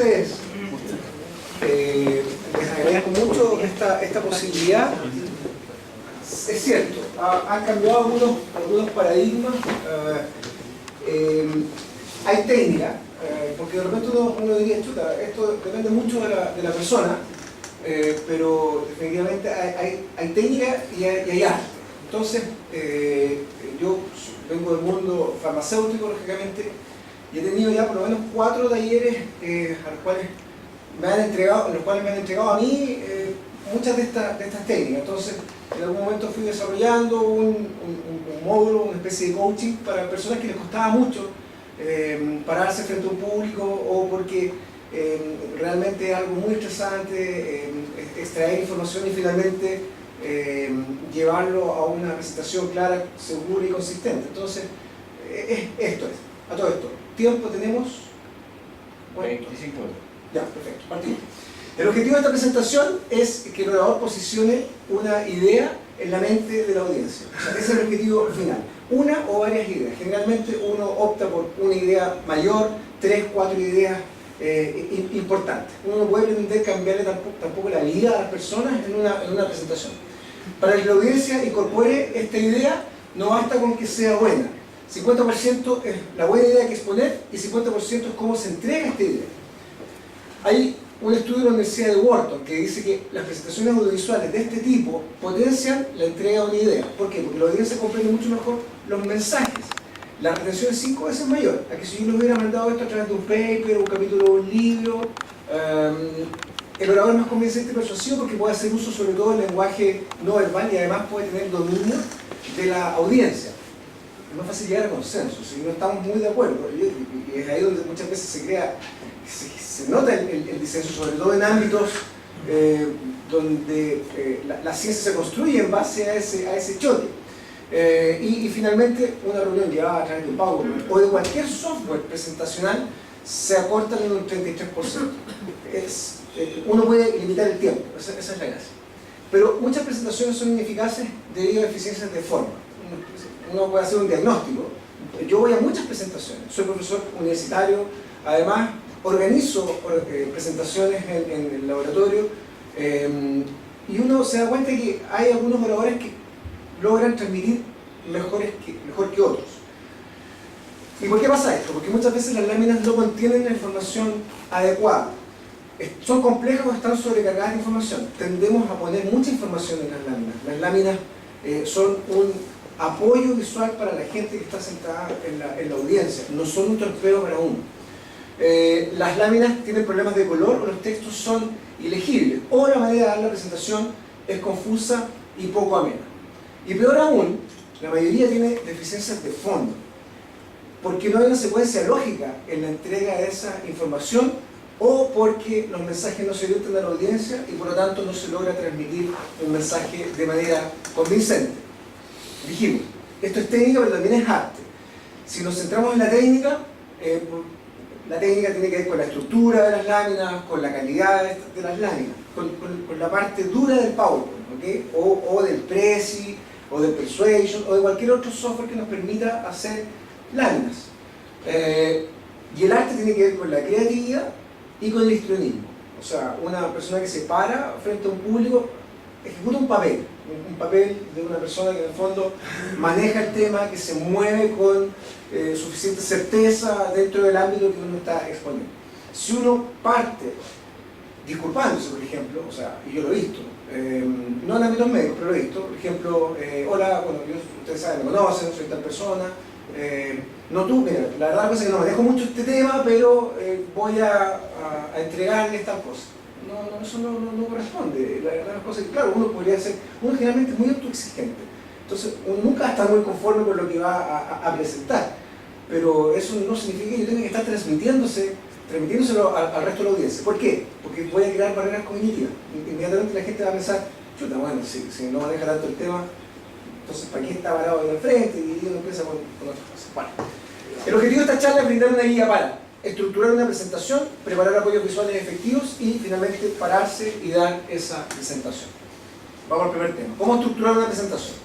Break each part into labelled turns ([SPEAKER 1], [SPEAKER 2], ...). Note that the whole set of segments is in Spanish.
[SPEAKER 1] ustedes. Les agradezco mucho esta posibilidad. Es cierto, han cambiado algunos paradigmas. Hay técnica, porque de repente uno diría, chuta, esto depende mucho de la persona, pero definitivamente hay técnica y hay arte. Entonces, yo vengo del mundo farmacéutico, lógicamente, y he tenido ya por lo menos 4 talleres a los cuales me han entregado a mí muchas de estas técnicas. Entonces, en algún momento fui desarrollando un módulo, una especie de coaching para personas que les costaba mucho pararse frente a un público, o porque realmente es algo muy estresante extraer información y finalmente llevarlo a una presentación clara, segura y consistente. Entonces, a todo esto. ¿Tiempo tenemos?
[SPEAKER 2] 25 horas.
[SPEAKER 1] Ya, perfecto, partimos. El objetivo de esta presentación es que el orador posicione una idea en la mente de la audiencia. O sea, ese es el objetivo final. Una o varias ideas. Generalmente uno opta por una idea mayor, 3, 4 ideas importantes. Uno no puede pretender cambiarle tampoco la vida a las personas en una presentación. Para que la audiencia incorpore esta idea, no basta con que sea buena. 50% es la buena idea que exponer y 50% es cómo se entrega esta idea. Hay un estudio de la Universidad de Wharton que dice que las presentaciones audiovisuales de este tipo potencian la entrega de una idea. ¿Por qué? Porque la audiencia comprende mucho mejor los mensajes. La retención es 5 veces mayor a que si yo les hubiera mandado esto a través de un paper, un capítulo de un libro. El orador es más convincente y persuasivo porque puede hacer uso sobre todo del lenguaje no verbal y además puede tener dominio de la audiencia. Es más fácil llegar a consenso, si no estamos muy de acuerdo, y es ahí donde muchas veces se nota el disenso, sobre todo en ámbitos donde la ciencia se construye en base a ese choque. Y finalmente, una reunión llevada a través de un PowerPoint o de cualquier software presentacional se acorta en un 33%. Uno puede limitar el tiempo, esa es la gracia. Pero muchas presentaciones son ineficaces debido a deficiencias de forma. Uno puede hacer un diagnóstico. Yo voy a muchas presentaciones, soy profesor universitario, además organizo presentaciones en el laboratorio, y uno se da cuenta que hay algunos oradores que logran transmitir mejor que otros. ¿Y por qué pasa esto? Porque muchas veces las láminas no contienen la información adecuada. Son complejas o están sobrecargadas de información. Tendemos a poner mucha información en las láminas. Las láminas son un apoyo visual para la gente que está sentada en la audiencia, no son un torpedo para uno. Las láminas tienen problemas de color o los textos son ilegibles, o la manera de dar la presentación es confusa y poco amena. Y peor aún, la mayoría tiene deficiencias de fondo, porque no hay una secuencia lógica en la entrega de esa información, o porque los mensajes no se orientan a la audiencia y por lo tanto no se logra transmitir un mensaje de manera convincente. Dijimos, esto es técnica pero también es arte. Si nos centramos en la técnica tiene que ver con la estructura de las láminas, con la calidad de las láminas, con la parte dura del PowerPoint, ¿okay? o del Prezi, o del Persuasion, o de cualquier otro software que nos permita hacer láminas. Y el arte tiene que ver con la creatividad y con el histrionismo. O sea, una persona que se para frente a un público ejecuta un papel de una persona que en el fondo maneja el tema, que se mueve con suficiente certeza dentro del ámbito que uno está exponiendo. Si uno parte disculpándose, por ejemplo, o sea, y yo lo he visto, no en ámbitos médicos, pero lo he visto, por ejemplo, hola, bueno, ustedes saben, me conocen, soy tal persona, no tú, mira, la verdad es que no manejo mucho este tema, pero voy a entregarles tal cosa. No, eso no corresponde. La verdad es que, claro, uno generalmente es muy autoexigente, entonces uno nunca está muy conforme con lo que va a presentar, pero eso no significa que yo tenga que estar transmitiéndoselo al resto de la audiencia. ¿Por qué? Porque voy a crear barreras cognitivas. Inmediatamente la gente va a pensar, chuta, bueno, si no maneja tanto el tema, entonces ¿para qué está parado ahí al frente? Y uno empieza con otras cosas. Bueno, el objetivo de esta charla es brindar una guía para estructurar una presentación, preparar apoyos visuales efectivos y finalmente pararse y dar esa presentación. Vamos al primer tema. ¿Cómo estructurar una presentación?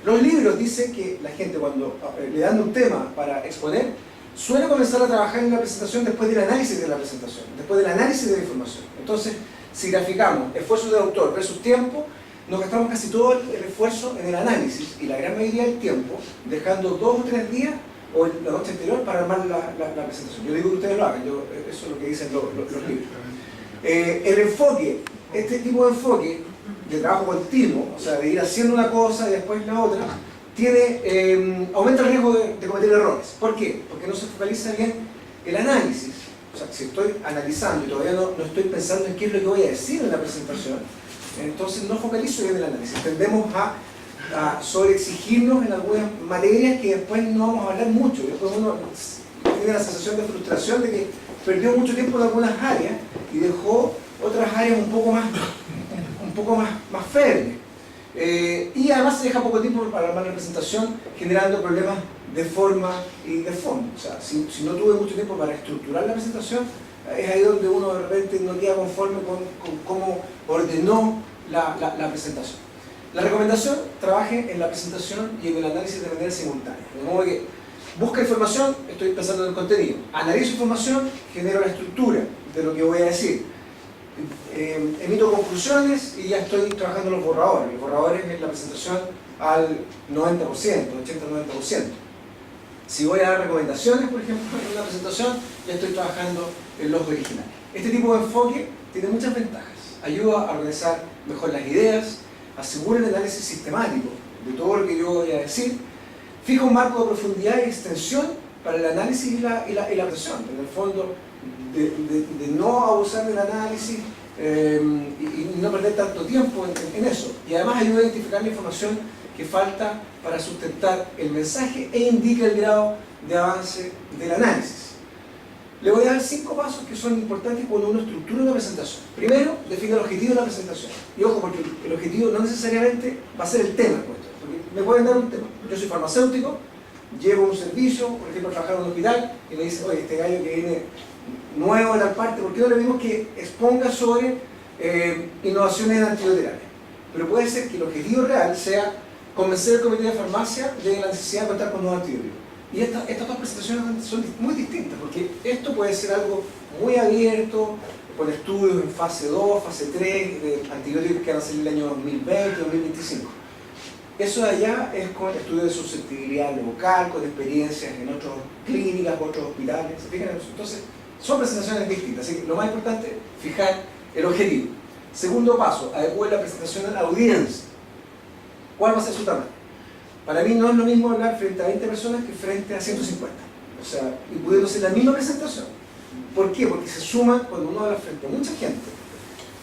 [SPEAKER 1] Los libros dicen que la gente cuando le dan un tema para exponer, suele comenzar a trabajar en la presentación después del análisis de la presentación, después del análisis de la información. Entonces, si graficamos esfuerzo de autor versus tiempo, nos gastamos casi todo el esfuerzo en el análisis y la gran mayoría del tiempo dejando 2 o 3 días o la noche anterior para armar la presentación. Yo digo que ustedes lo hagan, eso es lo que dicen los libros. El enfoque, este tipo de enfoque de trabajo continuo, o sea, de ir haciendo una cosa y después la otra, aumenta el riesgo de cometer errores. ¿Por qué? Porque no se focaliza bien el análisis. O sea, si estoy analizando y todavía no estoy pensando en qué es lo que voy a decir en la presentación, entonces no focalizo bien el análisis. Tendemos a sobreexigirnos en algunas materias que después no vamos a hablar mucho. Después uno tiene la sensación de frustración de que perdió mucho tiempo en algunas áreas y dejó otras áreas un poco más férreas. Y además se deja poco tiempo para armar la presentación, generando problemas de forma y de fondo. O sea, si no tuve mucho tiempo para estructurar la presentación, es ahí donde uno de repente no queda conforme con cómo ordenó la presentación. La recomendación: trabaje en la presentación y en el análisis de manera simultánea. De modo que busca información, estoy pensando en el contenido. Analizo información, genero la estructura de lo que voy a decir. Emito conclusiones y ya estoy trabajando los borradores. Los borradores es la presentación al 90%, 80-90%. Si voy a dar recomendaciones, por ejemplo, en una presentación, ya estoy trabajando en los originales. Este tipo de enfoque tiene muchas ventajas. Ayuda a organizar mejor las ideas, asegura el análisis sistemático de todo lo que yo voy a decir, fija un marco de profundidad y extensión para el análisis y la presentación. En el fondo, de no abusar del análisis y no perder tanto tiempo en eso. Y además ayuda a identificar la información que falta para sustentar el mensaje e indica el grado de avance del análisis. Le voy a dar 5 pasos que son importantes cuando uno estructura una presentación. Primero, define el objetivo de la presentación. Y ojo, porque el objetivo no necesariamente va a ser el tema. Porque me pueden dar un tema. Yo soy farmacéutico, llevo un servicio, por ejemplo, a trabajar en un hospital, y me dice: oye, este gallo que viene nuevo de tal parte, ¿por qué no le pedimos que exponga sobre innovaciones en antibioterapias? Pero puede ser que el objetivo real sea convencer al comité de farmacia de la necesidad de contar con nuevos antibióticos. Y estas dos presentaciones son muy distintas, porque esto puede ser algo muy abierto, con estudios en fase 2, fase 3, de antibióticos que van a salir el año 2020, 2025. Eso de allá es con estudios de susceptibilidad local, con experiencias en otras clínicas, otros hospitales. ¿Se fijan? Entonces, son presentaciones distintas. Así que lo más importante es fijar el objetivo. Segundo paso, adecuar la presentación a la audiencia. ¿Cuál va a ser su tamaño? Para mí no es lo mismo hablar frente a 20 personas que frente a 150. O sea, y pudiendo ser la misma presentación. ¿Por qué? Porque se suman, cuando uno habla frente a mucha gente,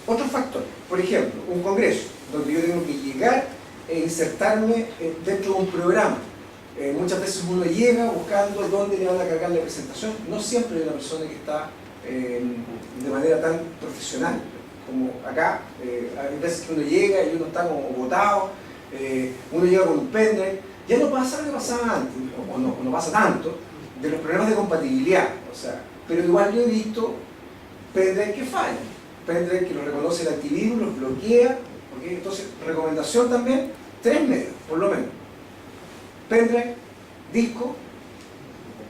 [SPEAKER 1] otros factores. Por ejemplo, un congreso, donde yo tengo que llegar e insertarme dentro de un programa. Muchas veces uno llega buscando dónde le van a cargar la presentación. No siempre hay una persona que está de manera tan profesional como acá. Hay veces que uno llega y uno está como botado. Uno llega con un pendrive. Ya no pasa lo que pasaba antes, o no pasa tanto, de los problemas de compatibilidad. O sea, pero igual yo he visto pendrive que fallan, pendrive que lo reconoce el antivirus, los bloquea. ¿Okay? Entonces, recomendación también: 3 medios, por lo menos: pendrive, disco,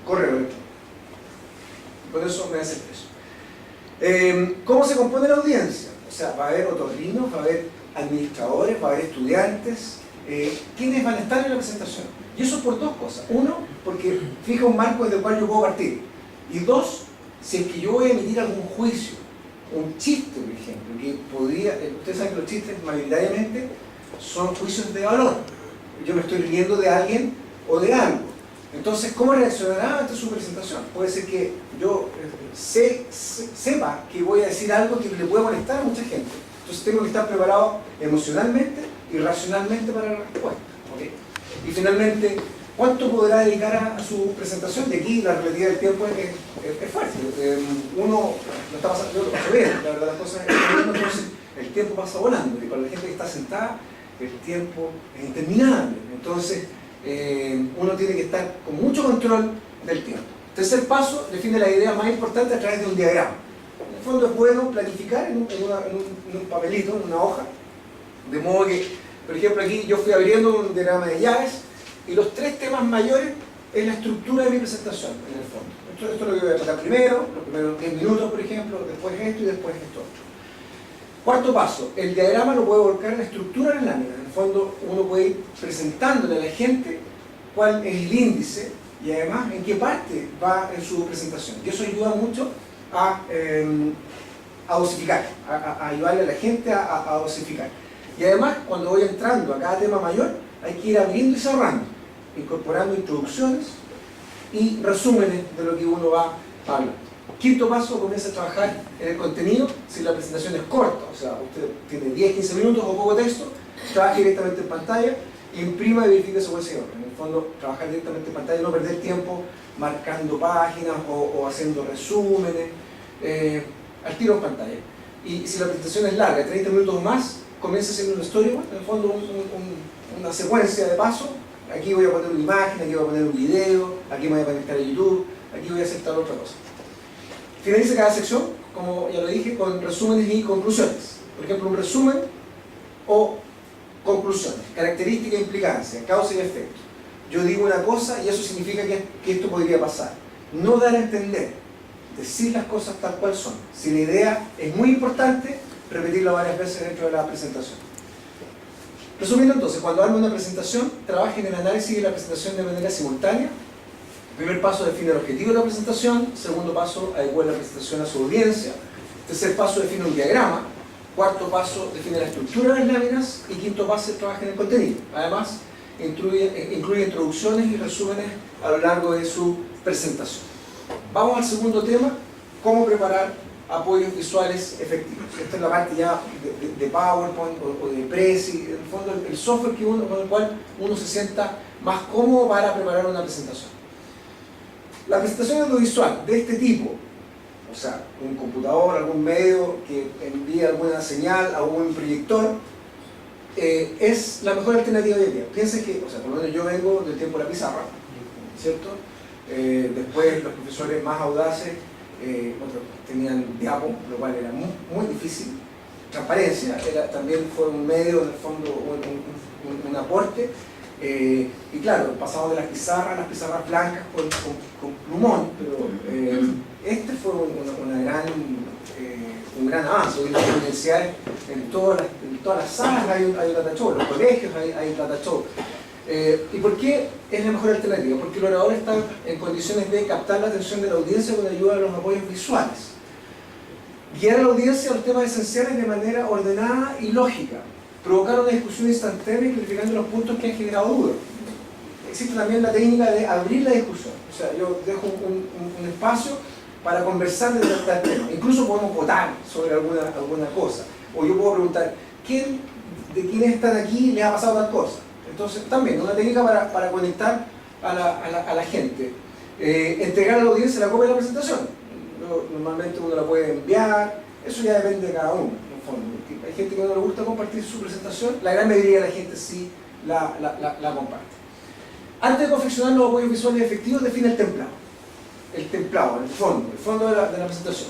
[SPEAKER 1] correo electrónico. Con eso me hace el peso. ¿Cómo se compone la audiencia? O sea, va a haber otorrinos, va a haber administradores, va a haber estudiantes. ¿Quiénes van a estar en la presentación? Y eso por 2 cosas. Uno, porque fija un marco desde el cual yo puedo partir. Y 2, si es que yo voy a emitir algún juicio, un chiste, por ejemplo, que podría, ustedes saben que los chistes mayoritariamente son juicios de valor. Yo me estoy riendo de alguien o de algo. Entonces, ¿cómo reaccionará ante su presentación? Puede ser que yo sepa que voy a decir algo que le puede molestar a mucha gente. Entonces tengo que estar preparado emocionalmente y racionalmente para la respuesta. ¿Okay? Y finalmente, ¿cuánto podrá dedicar a su presentación? De aquí la relatividad del tiempo es fuerte. Uno lo está pasando, yo lo paso bien, la verdad, las cosas entonces el tiempo pasa volando. Y para la gente que está sentada, el tiempo es interminable. Entonces, uno tiene que estar con mucho control del tiempo. Tercer paso, define la idea más importante a través de un diagrama. En el fondo es bueno planificar en un papelito, en una hoja, de modo que, por ejemplo, aquí yo fui abriendo un diagrama de llaves y los 3 temas mayores es la estructura de mi presentación, en el fondo. Esto es lo que voy a tratar primero, los primeros 10 minutos, por ejemplo, después esto y después esto otro. Cuarto paso, el diagrama lo puede volcar en la estructura de la lámina. En el fondo, uno puede ir presentándole a la gente cuál es el índice y además en qué parte va en su presentación. Y eso ayuda mucho a dosificar, a ayudarle a la gente a dosificar. Y además, cuando voy entrando a cada tema mayor, hay que ir abriendo y cerrando, incorporando introducciones y resúmenes de lo que uno va a hablar. Quinto paso, comienza a trabajar en el contenido. Si la presentación es corta, o sea, usted tiene 10-15 minutos o poco texto, trabaja directamente en pantalla, imprima y verifique su secuencia de orden. En el fondo, trabajar directamente en pantalla, no perder tiempo marcando páginas o haciendo resúmenes, al tiro en pantalla. Y si la presentación es larga, 30 minutos o más, comienza haciendo un storyboard, en el fondo una secuencia de pasos. Aquí voy a poner una imagen, aquí voy a poner un video, aquí me voy a conectar a YouTube, aquí voy a hacer tal otra cosa. Finaliza cada sección, como ya lo dije, con resúmenes y conclusiones. Por ejemplo, un resumen o conclusiones, característica e implicancia, causa y efecto. Yo digo una cosa y eso significa que esto podría pasar. No dar a entender, decir las cosas tal cual son. Si la idea es muy importante, repetirla varias veces dentro de la presentación. Resumiendo entonces, cuando hago una presentación, trabaje en el análisis de la presentación de manera simultánea. Primer paso, define el objetivo de la presentación. Segundo paso, adecua la presentación a su audiencia. Tercer paso, define un diagrama. Cuarto paso, define la estructura de las láminas. Y quinto paso, trabaja en el contenido. Además, incluye introducciones y resúmenes a lo largo de su presentación. Vamos al segundo tema, cómo preparar apoyos visuales efectivos. Esta es la parte ya de PowerPoint o de Prezi, en el fondo el software con el cual uno se sienta más cómodo para preparar una presentación. La presentación audiovisual de este tipo, o sea, un computador, algún medio que envíe alguna señal a un proyector, es la mejor alternativa de hoy día. Piensen que, o sea, por lo menos yo vengo del tiempo de la pizarra, ¿cierto? Después los profesores más audaces tenían diapo, lo cual era muy difícil. Transparencia también fue un medio, en el fondo, un aporte. Y claro, pasamos de las pizarras blancas con plumón, pero este fue un gran avance. Hoy en las universidades, en todas las salas hay un data show, en los colegios hay data show. ¿Y por qué es la mejor alternativa? Porque el orador está en condiciones de captar la atención de la audiencia con ayuda de los apoyos visuales. Guiar a la audiencia a los temas esenciales de manera ordenada y lógica. Provocar una discusión instantánea y clarificando los puntos que han generado dudas. Existe también la técnica de abrir la discusión. O sea, yo dejo un espacio para conversar de tal tema. Incluso podemos votar sobre alguna cosa. O yo puedo preguntar, ¿de quiénes están aquí les ha pasado tal cosa? Entonces, también una técnica para conectar a la gente. Entregar a la audiencia la copia de la presentación. Normalmente uno la puede enviar, eso ya depende de cada uno, en el fondo. Hay gente que no le gusta compartir su presentación, la gran mayoría de la gente sí la comparte. Antes de confeccionar los apoyos visuales efectivos, define el templado. El templado, el fondo de la presentación.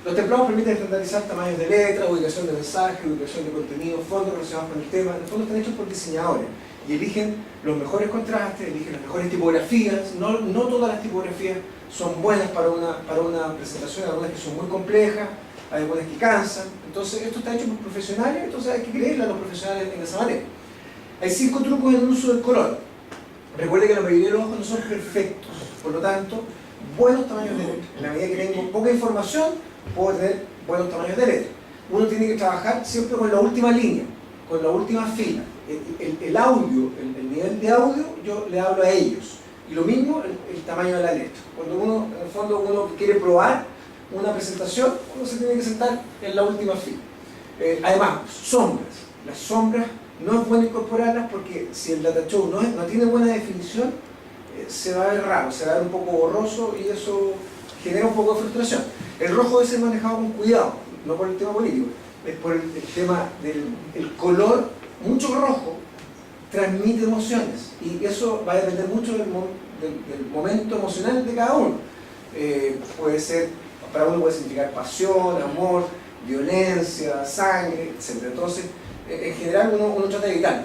[SPEAKER 1] Los templados permiten estandarizar tamaños de letra, ubicación de mensaje, ubicación de contenido, fondos relacionados con el tema. En el fondo están hechos por diseñadores y eligen los mejores contrastes, eligen las mejores tipografías. No todas las tipografías son buenas para una presentación, algunas que son muy complejas, hay algunas que cansan. Entonces esto está hecho por profesionales, entonces hay que creerle a los profesionales en esa manera. Hay 5 trucos en el uso del color. Recuerde que la mayoría de los ojos no son perfectos, por lo tanto, buenos tamaños de letra. En la medida que tengo poca información, puedo tener buenos tamaños de letra. Uno tiene que trabajar siempre con la última línea, con la última fila. El audio, el nivel de audio, yo le hablo a ellos. Y lo mismo el tamaño de la letra. Cuando uno, en el fondo, uno quiere probar una presentación, uno se tiene que sentar en la última fila. Además, sombras. Las sombras no es bueno incorporarlas porque si el data show no tiene buena definición, se va a ver raro, se va a ver un poco borroso y eso genera un poco de frustración. El rojo debe ser manejado con cuidado, no por el tema político, es por el tema del color. Mucho rojo transmite emociones y eso va a depender mucho del momento emocional de cada uno. Puede ser, para uno puede significar pasión, amor, violencia, sangre, etc. Entonces, en general uno trata de evitarlo.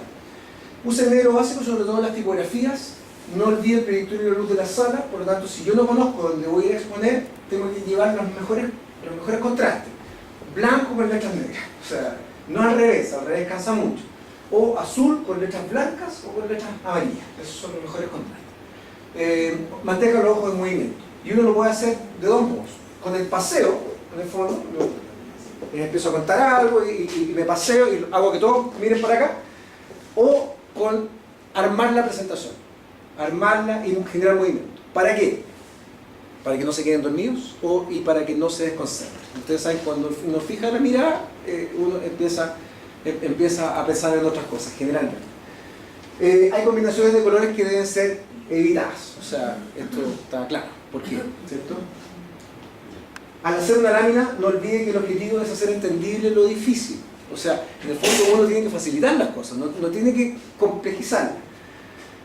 [SPEAKER 1] Use el negro básico, sobre todo las tipografías no olvide el proyector y la luz de la sala, por lo tanto, si yo no conozco dónde voy a exponer, tengo que llevar los mejores contrastes. Blanco con letras negras, o sea, no al revés cansa mucho. O azul con letras blancas o con letras amarillas, esos son los mejores contrastes. Mantenga los ojos en movimiento. Y uno lo puede hacer de dos modos. Con el paseo, en el fondo, empiezo a contar algo y me paseo y hago que todos miren para acá. O con armar la presentación. Armarla y generar movimiento. ¿Para qué? Para que no se queden dormidos y para que no se desconcentren. Ustedes saben, cuando uno fija la mirada, uno empieza a pensar en otras cosas, generalmente. Hay combinaciones de colores que deben ser evitadas. O sea, esto está claro. ¿Por qué? ¿Cierto? Al hacer una lámina, no olvide que el objetivo es hacer entendible lo difícil. O sea, en el fondo uno tiene que facilitar las cosas, no tiene que complejizarlas.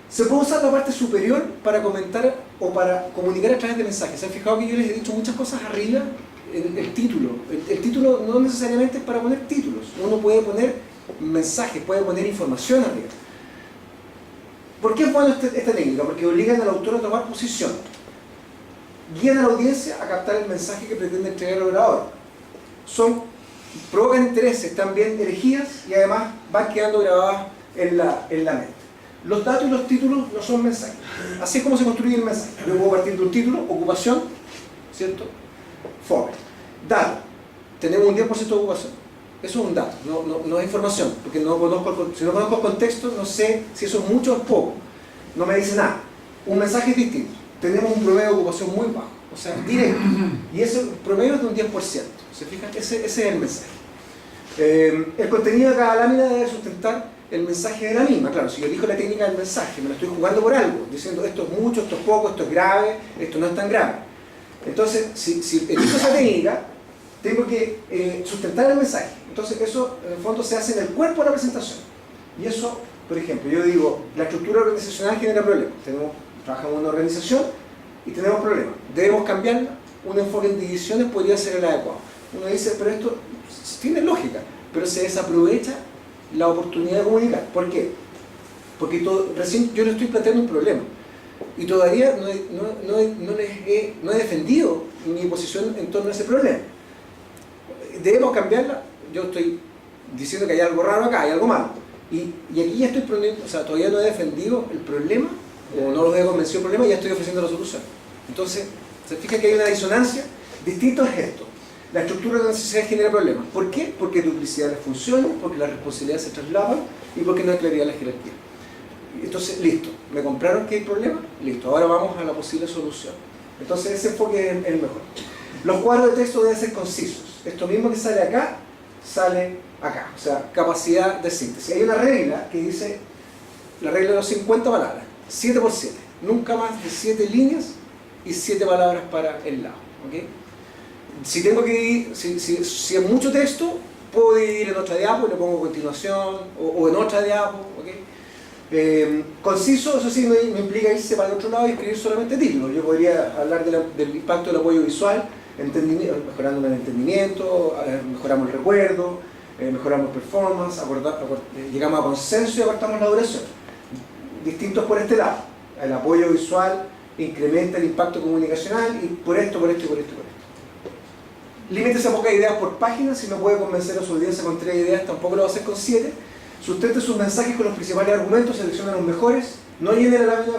[SPEAKER 1] Se puede usar la parte superior para comentar o para comunicar a través de mensajes. ¿Se han fijado que yo les he dicho muchas cosas arriba? El título. El título no necesariamente es para poner títulos. Uno puede poner mensajes, puede poner información arriba. ¿Por qué es buena esta técnica? Porque obligan al autor a tomar posición. Guían a la audiencia a captar el mensaje que pretende entregar el orador. Provocan intereses, están bien elegidas y además van quedando grabadas en la mente. Los datos y los títulos no son mensajes. Así es como se construye el mensaje. Yo puedo partir de un título, ocupación, ¿cierto? Fome. Dato. Tenemos un 10% de ocupación. Eso es un dato, no es información, porque si no conozco el contexto, no sé si eso es mucho o es poco. No me dice nada. Un mensaje es distinto. Tenemos un promedio de ocupación muy bajo, o sea, directo. Y ese promedio es de un 10%. ¿Se fijan? Ese es el mensaje. El contenido de cada lámina debe sustentar el mensaje de la misma. Claro, si yo elijo la técnica del mensaje, me lo estoy jugando por algo, diciendo esto es mucho, esto es poco, esto es grave, esto no es tan grave. Entonces, si elijo esa técnica, tengo que sustentar el mensaje. Entonces, eso en el fondo se hace en el cuerpo de la presentación. Y eso, por ejemplo, yo digo, la estructura organizacional genera problemas. Trabajamos en una organización y tenemos problemas. Debemos cambiarla. Un enfoque en divisiones podría ser el adecuado. Uno dice, pero esto tiene lógica, pero se desaprovecha la oportunidad de comunicar. ¿Por qué? Porque recién yo le estoy planteando un problema y todavía no he defendido mi posición en torno a ese problema. Debemos cambiarla. Yo estoy diciendo que hay algo raro acá, hay algo malo. Y aquí ya estoy poniendo, o sea, todavía no he defendido el problema, o no los he convencido del problema, y ya estoy ofreciendo la solución. Entonces, se fija que hay una disonancia. Distinto es esto. La estructura de la necesidad genera problemas. ¿Por qué? Porque hay duplicidad de las funciones, porque las responsabilidades se traslapan y porque no hay claridad en la jerarquía. Entonces, listo. ¿Me compraron que hay problema? Listo. Ahora vamos a la posible solución. Entonces, ese enfoque es el mejor. Los cuadros de texto deben ser concisos. Esto mismo que sale acá, sale acá. O sea, capacidad de síntesis. Hay una regla que dice, la regla de los 50 palabras. 7 por 7. Nunca más de 7 líneas y 7 palabras para el lado. ¿Okay? Si tengo que dividir, si es mucho texto, puedo dividir en otra diapo, le pongo continuación, o en otra diapo. ¿Okay? Conciso, eso sí, no implica irse para el otro lado y escribir solamente títulos. Yo podría hablar del impacto del apoyo visual, mejorando el entendimiento, mejoramos el recuerdo, mejoramos performance, llegamos a consenso y apartamos la duración. Distintos por este lado. El apoyo visual incrementa el impacto comunicacional y por esto. Límitese a pocas ideas por página. Si no puede convencer a su audiencia con 3 ideas, tampoco lo va a hacer con 7. Sustente sus mensajes con los principales argumentos, seleccione los mejores. No llene la lámina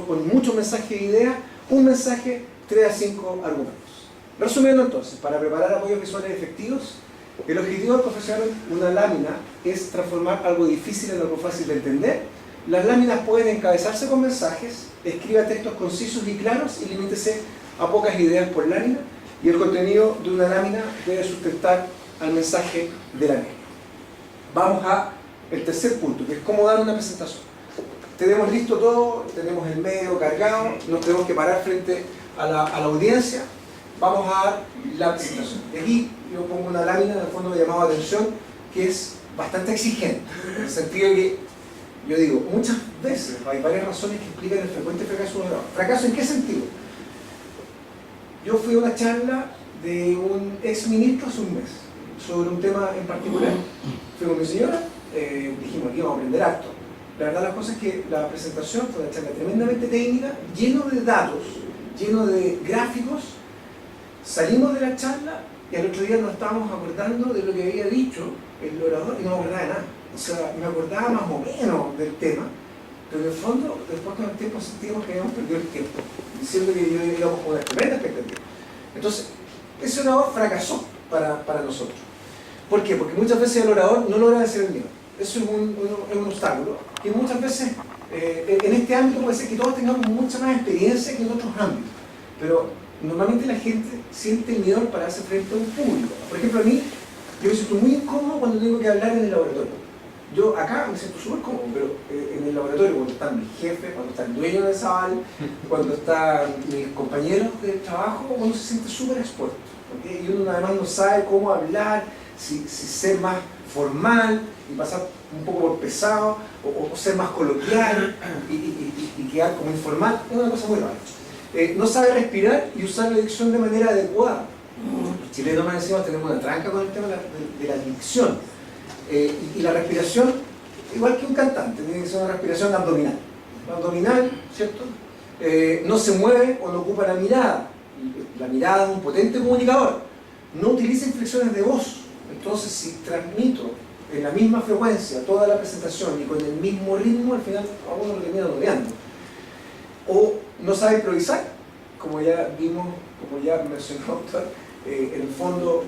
[SPEAKER 1] con muchos mensajes e ideas. Un mensaje, 3 a 5 argumentos. Resumiendo entonces, para preparar apoyos visuales efectivos, el objetivo del profesional en una lámina es transformar algo difícil en algo fácil de entender. Las láminas pueden encabezarse con mensajes, escriba textos concisos y claros y limítese a pocas ideas por lámina. Y el contenido de una lámina debe sustentar al mensaje de la misma. Vamos al tercer punto, que es cómo dar una presentación. Tenemos listo todo, tenemos el medio cargado, nos tenemos que parar frente a la audiencia. Vamos a dar la presentación. Y aquí yo pongo una lámina, en el fondo me llamaba atención, que es bastante exigente, en el sentido de que, yo digo, muchas veces hay varias razones que explican el frecuente fracaso de un grado. ¿Fracaso en qué sentido? Yo fui a una charla de un ex ministro hace un mes sobre un tema en particular. Fui con mi señora, dijimos que íbamos a aprender harto. la verdad las cosas es que la presentación fue una charla tremendamente técnica, lleno de datos, lleno de gráficos. Salimos de la charla y al otro día nos estábamos acordando de lo que había dicho el orador y no me acordaba de nada. O sea, me acordaba más o menos del tema, pero en el fondo, después con el tiempo sentíamos que habíamos perdido el tiempo, diciendo que íbamos con una tremenda expectativa. Entonces, ese orador fracasó para nosotros. ¿Por qué? Porque muchas veces el orador no logra vencer el miedo. Eso es un obstáculo. Y muchas veces, en este ámbito puede ser que todos tengamos mucha más experiencia que en otros ámbitos. Pero normalmente la gente siente miedo para hacer frente a un público. Por ejemplo, a mí, yo me siento muy incómodo cuando tengo que hablar en el laboratorio. Yo acá me siento súper cómodo, pero en el laboratorio, cuando están mis jefes, cuando está el dueño de esa sala, cuando están mis compañeros de trabajo, uno se siente súper expuesto, ¿okay? Y uno además no sabe cómo hablar, si ser más formal y pasar un poco por pesado, o ser más coloquial y quedar como informal. Es una cosa muy rara. No sabe respirar y usar la dicción de manera adecuada. Los chilenos más encima tenemos una tranca con el tema de la dicción. Y la respiración, igual que un cantante, tiene que ser una respiración abdominal. Abdominal, ¿cierto? No se mueve o no ocupa la mirada. La mirada es un potente comunicador. No utiliza inflexiones de voz. Entonces, si transmito en la misma frecuencia toda la presentación y con el mismo ritmo, al final a uno lo termina noveando. O no sabe improvisar, como ya vimos, como ya mencionó el doctor. En el fondo,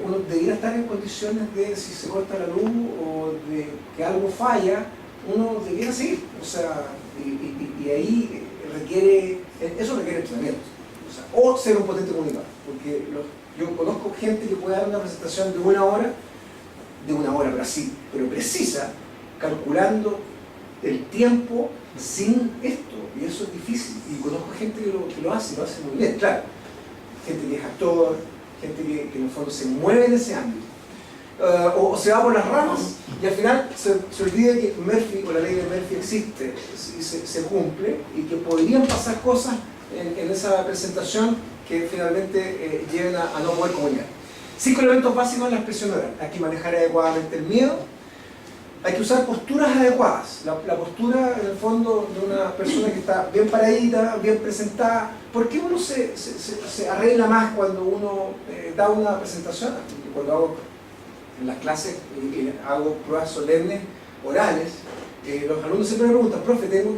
[SPEAKER 1] uno debería estar en condiciones de, si se corta la luz o de que algo falla, uno debiera seguir. O sea, y ahí eso requiere entrenamiento. O ser un potente comunicador. Porque yo conozco gente que puede dar una presentación de una hora, pero así, pero precisa, calculando el tiempo sin esto. Y eso es difícil. Y conozco gente que lo hace muy bien, claro. Gente que es actor, gente que en el fondo se mueve en ese ámbito, o se va por las ramas y al final se olvida que Murphy o la ley de Murphy existe y se cumple y que podrían pasar cosas en esa presentación que finalmente lleven a no poder comunicar. 5 elementos básicos en la expresión oral. Hay que manejar adecuadamente el miedo, hay que usar posturas adecuadas. La postura, en el fondo, de una persona que está bien paradita, bien presentada. ¿Por qué uno se arregla más cuando uno da una presentación? Cuando hago en las clases, hago pruebas solemnes, orales, los alumnos siempre me preguntan, profe, ¿tengo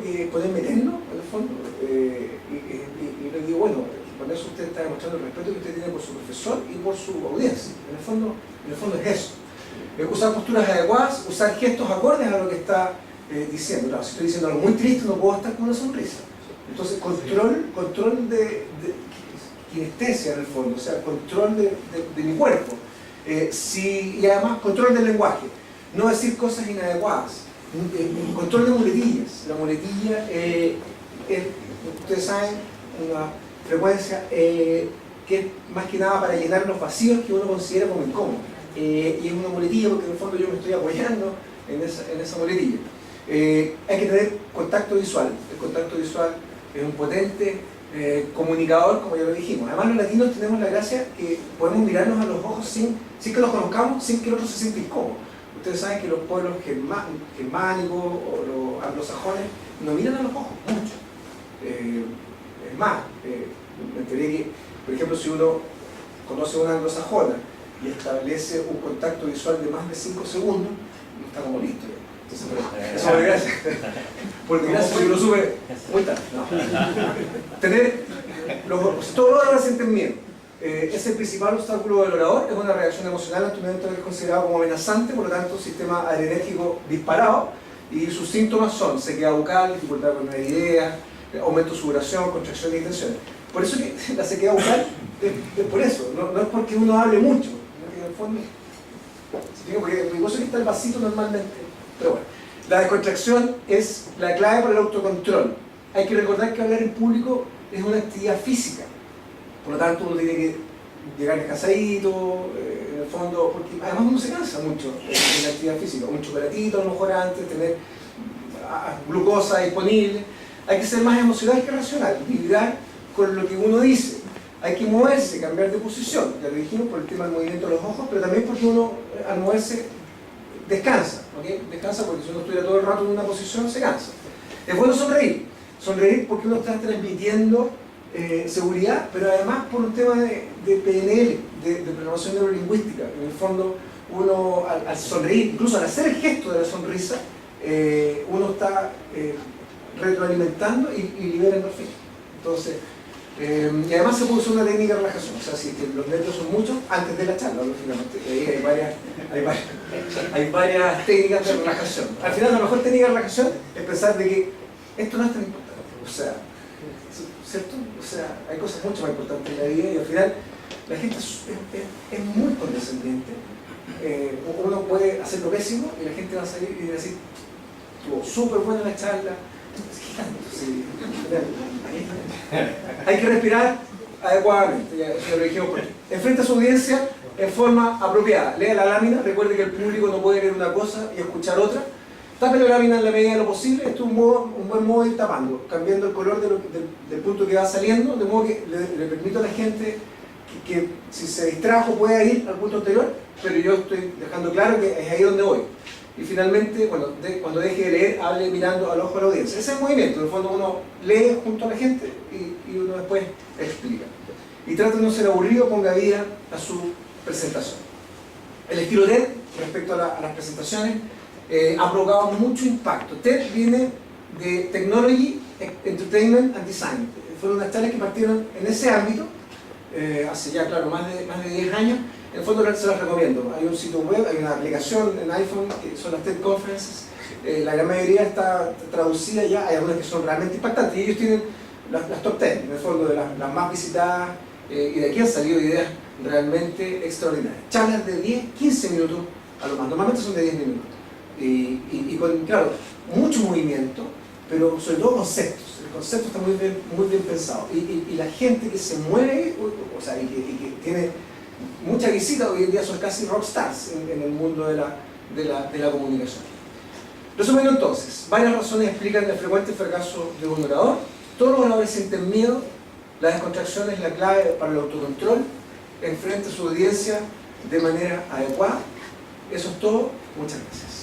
[SPEAKER 1] que ponerme terno, en el fondo? Y les digo, bueno, con eso usted está demostrando el respeto que usted tiene por su profesor y por su audiencia. En el fondo es eso. Usar posturas adecuadas, usar gestos acordes a lo que está diciendo. Claro, si estoy diciendo algo muy triste, no puedo estar con una sonrisa. Entonces, control de kinestesia en el fondo, o sea, control de mi cuerpo. Y además, control del lenguaje. No decir cosas inadecuadas. Control de muletillas. La muletilla, ustedes saben, una frecuencia que es más que nada para llenar los vacíos que uno considera como incómodos. Y es una muletilla porque en el fondo yo me estoy apoyando en esa muletilla. Hay que tener contacto visual. El contacto visual es un potente comunicador, como ya lo dijimos. Además, los latinos tenemos la gracia que podemos mirarnos a los ojos sin que los conozcamos, sin que el otro se sienta incómodo. Ustedes saben que los pueblos germánicos o los anglosajones no miran a los ojos mucho. Es más, me enteré que, por ejemplo, si uno conoce a una anglosajona y establece un contacto visual de más de 5 segundos, no está como listo. Entonces, eso por desgracia. Por desgracia, si uno sube muy tarde. No. Todos los oradores sienten miedo. Es el principal obstáculo del orador, es una reacción emocional ante un evento que es considerado como amenazante, por lo tanto, sistema adrenérgico disparado, y sus síntomas son sequedad bucal, dificultad para poner ideas, aumento de sudoración, contracción de intenciones. Por eso que la sequedad bucal es por eso, no es porque uno hable mucho. En el fondo, porque el negocio que está el vasito normalmente, pero bueno, la descontracción es la clave para el autocontrol. Hay que recordar que hablar en público es una actividad física, por lo tanto uno tiene que llegar descansadito, en el fondo, porque además uno se cansa mucho en la actividad física, un chocolatito a lo mejor antes, tener glucosa disponible. Hay que ser más emocional que racional, vibrar con lo que uno dice. Hay que moverse, cambiar de posición, ya lo dijimos por el tema del movimiento de los ojos, pero también porque uno al moverse descansa, ¿ok? Descansa porque si uno estuviera todo el rato en una posición se cansa. Es bueno sonreír, sonreír porque uno está transmitiendo seguridad, pero además por un tema de PNL, de programación neurolingüística. En el fondo, uno al sonreír, incluso al hacer el gesto de la sonrisa, uno está retroalimentando y libera endorfina. Entonces, y además se puede usar una técnica de relajación, o sea, si los nervios son muchos, antes de la charla, lógicamente, y ahí hay varias técnicas de relajación. Al final, la mejor técnica de relajación es pensar de que esto no es tan importante, o sea, ¿cierto? O sea, hay cosas mucho más importantes en la vida y al final la gente es muy condescendiente. Uno puede hacerlo pésimo y la gente va a salir y decir, estuvo súper buena la charla. Sí. Hay que respirar adecuadamente, ya lo dijimos por ahí. Enfrenta a su audiencia en forma apropiada. Lea la lámina, recuerde que el público no puede leer una cosa y escuchar otra. Tape la lámina en la medida de lo posible. Esto es un buen modo de ir tapando, cambiando el color del punto que va saliendo, de modo que le permito a la gente que si se distrajo pueda ir al punto anterior, pero yo estoy dejando claro que es ahí donde voy. Y finalmente, cuando deje de leer, hable mirando al ojo de la audiencia. Ese es el movimiento, en el fondo uno lee junto a la gente y uno después explica. Y trata de no ser aburrido, ponga vida a su presentación. El estilo TED, respecto a las presentaciones, ha provocado mucho impacto. TED viene de Technology, Entertainment and Design. Fueron unas charlas que partieron en ese ámbito, hace ya, claro, más de 10 años. En el fondo se las recomiendo. Hay un sitio web, hay una aplicación en iPhone que son las TED Conferences. La gran mayoría está traducida ya, hay algunas que son realmente impactantes y ellos tienen las top 10, en el fondo de las más visitadas, y de aquí han salido ideas realmente extraordinarias. Charlas de 10, 15 minutos a lo más, normalmente son de 10 minutos. Y con, claro, mucho movimiento, pero sobre todo conceptos. El concepto está muy bien pensado. Y la gente que se mueve, o sea, y que tiene mucha visita, hoy en día son casi rockstars en el mundo de la comunicación. Resumiendo entonces, varias razones explican el frecuente fracaso de un orador. Todos los oradores sienten miedo, la descontracción es la clave para el autocontrol, enfrente a su audiencia de manera adecuada. Eso es todo, muchas gracias.